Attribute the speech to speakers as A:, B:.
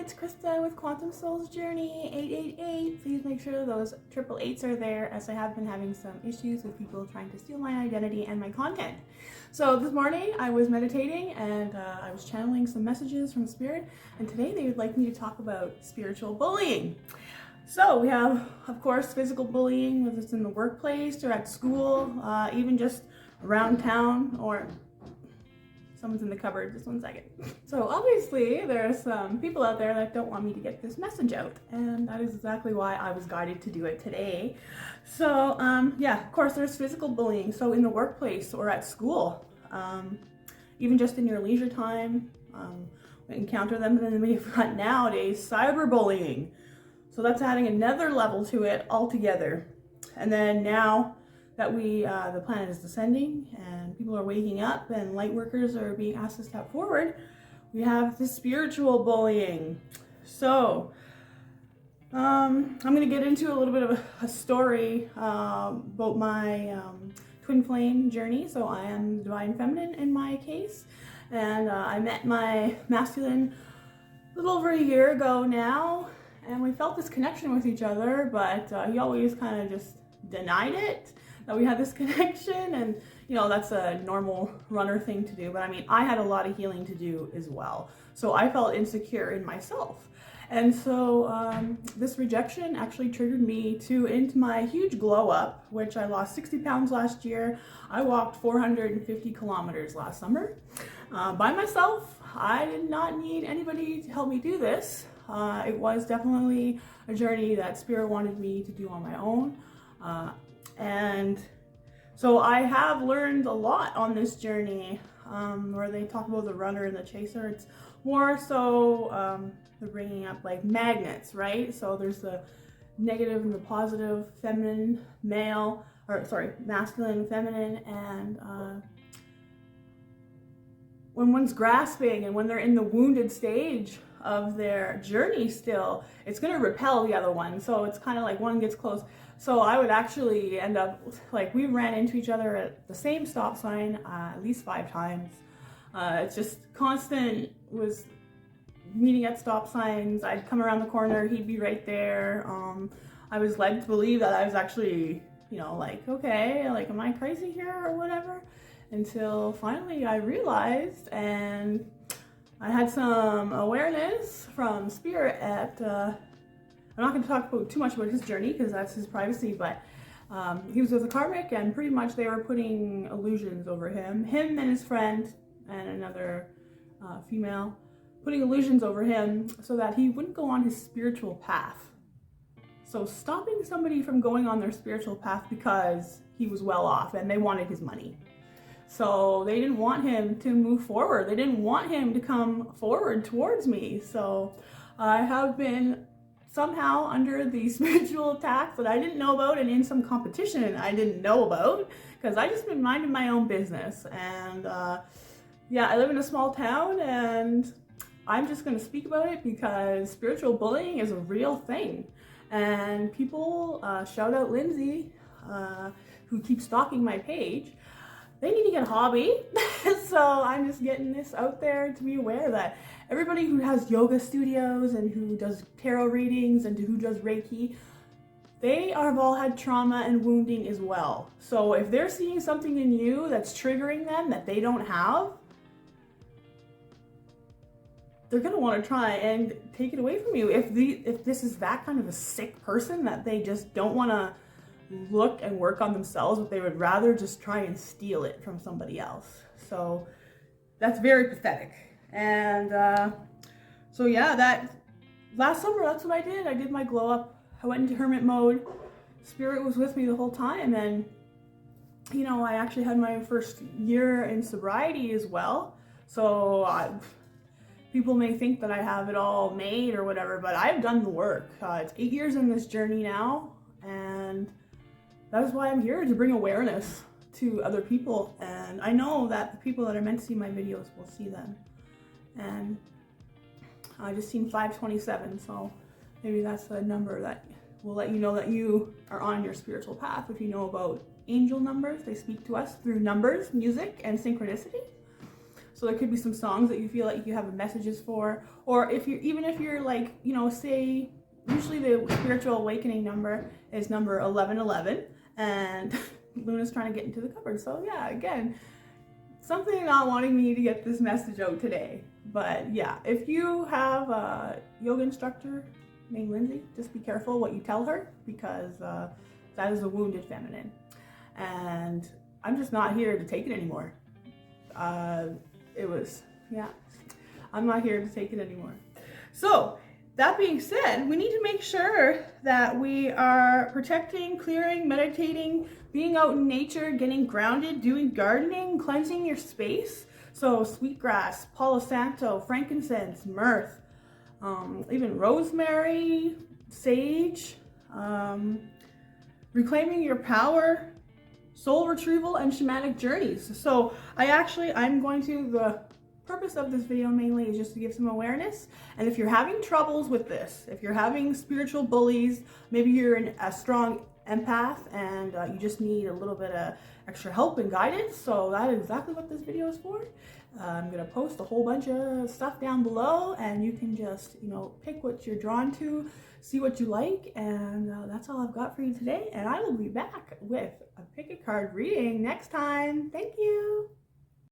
A: it's Krista with Quantum Souls Journey 888. Please make sure those 888s are there, as I have been having some issues with people trying to steal my identity and my content. So this morning I was meditating and I was channeling some messages from Spirit, and today they would like me to talk about spiritual bullying. So we have, of course, physical bullying, whether it's in the workplace or at school, even just around town, or someone's in the cupboard, just 1 second. So obviously there's some people out there that don't want me to get this message out, and that is exactly why I was guided to do it today. So yeah, of course there's physical bullying. So in the workplace or at school, even just in your leisure time, we encounter them. And then we've got nowadays cyberbullying. So that's adding another level to it altogether. And then now that the planet is descending and people are waking up and light workers are being asked to step forward, we have the spiritual bullying. So I'm going to get into a little bit of a story about my twin flame journey. So I am divine feminine in my case, and I met my masculine a little over a year ago now, and we felt this connection with each other, but he always kind of just denied it, that we had this connection. And you know, that's a normal runner thing to do, but I mean, I had a lot of healing to do as well, so I felt insecure in myself. And so this rejection actually triggered me into my huge glow up, which I lost 60 pounds last year. I walked 450 kilometers last summer by myself. I did not need anybody to help me do this. It was definitely a journey that Spirit wanted me to do on my own. And so I have learned a lot on this journey, where they talk about the runner and the chaser. It's more so they're bringing up like magnets, right? So there's the negative and the positive, feminine, male, or sorry, masculine, feminine, and when one's grasping and when they're in the wounded stage of their journey still, it's going to repel the other one. So it's kind of like one gets close. So I would actually end up, like, we ran into each other at the same stop sign at least 5 times. It's just constant, was meeting at stop signs. I'd come around the corner, he'd be right there. I was led to believe that I was actually, you know, like, okay, like, am I crazy here or whatever? Until finally I realized, and I had some awareness from Spirit at, I'm not going to talk too much about his journey because that's his privacy, but he was with a karmic, and pretty much they were putting illusions over him and his friend and another female, putting illusions over him so that he wouldn't go on his spiritual path. So stopping somebody from going on their spiritual path because he was well off and they wanted his money. So they didn't want him to move forward. They didn't want him to come forward towards me. So I have been somehow under the spiritual attacks that I didn't know about, and in some competition I didn't know about, because I just been minding my own business. And yeah, I live in a small town, and I'm just going to speak about it because spiritual bullying is a real thing. And people, shout out Lindsay, who keeps stalking my page, they need to get a hobby. So I'm just getting this out there to be aware that everybody who has yoga studios and who does tarot readings and who does Reiki, they have all had trauma and wounding as well. So if they're seeing something in you that's triggering them that they don't have, they're going to want to try and take it away from you. If this is that kind of a sick person that they just don't want to look and work on themselves, but they would rather just try and steal it from somebody else. So that's very pathetic. And so yeah, that last summer, that's what I did. I did my glow up. I went into hermit mode. Spirit was with me the whole time. And you know, I actually had my first year in sobriety as well. So people may think that I have it all made or whatever, but I've done the work. It's 8 years in this journey now, and that is why I'm here, to bring awareness to other people. And I know that the people that are meant to see my videos will see them. And I just seen 527, so maybe that's the number that will let you know that you are on your spiritual path. If you know about angel numbers, they speak to us through numbers, music, and synchronicity. So there could be some songs that you feel like you have messages for, or if you're like, you know, say, usually the spiritual awakening number is number 1111, and Luna's trying to get into the cupboard. So yeah, again, something not wanting me to get this message out today. But yeah, if you have a yoga instructor named Lindsay, just be careful what you tell her, because that is a wounded feminine. And I'm just not here to take it anymore. I'm not here to take it anymore. So that being said, we need to make sure that we are protecting, clearing, meditating, being out in nature, getting grounded, doing gardening, cleansing your space. So sweetgrass, Palo Santo, frankincense, myrrh, even rosemary, sage, reclaiming your power, soul retrieval, and shamanic journeys. So the purpose of this video mainly is just to give some awareness. And if you're having troubles with this, if you're having spiritual bullies, maybe you're a strong empath and you just need a little bit of extra help and guidance, so that is exactly what this video is for. I'm gonna post a whole bunch of stuff down below, and you can just, you know, pick what you're drawn to, see what you like, and that's all I've got for you today. And I will be back with a pick a card reading next time. Thank you.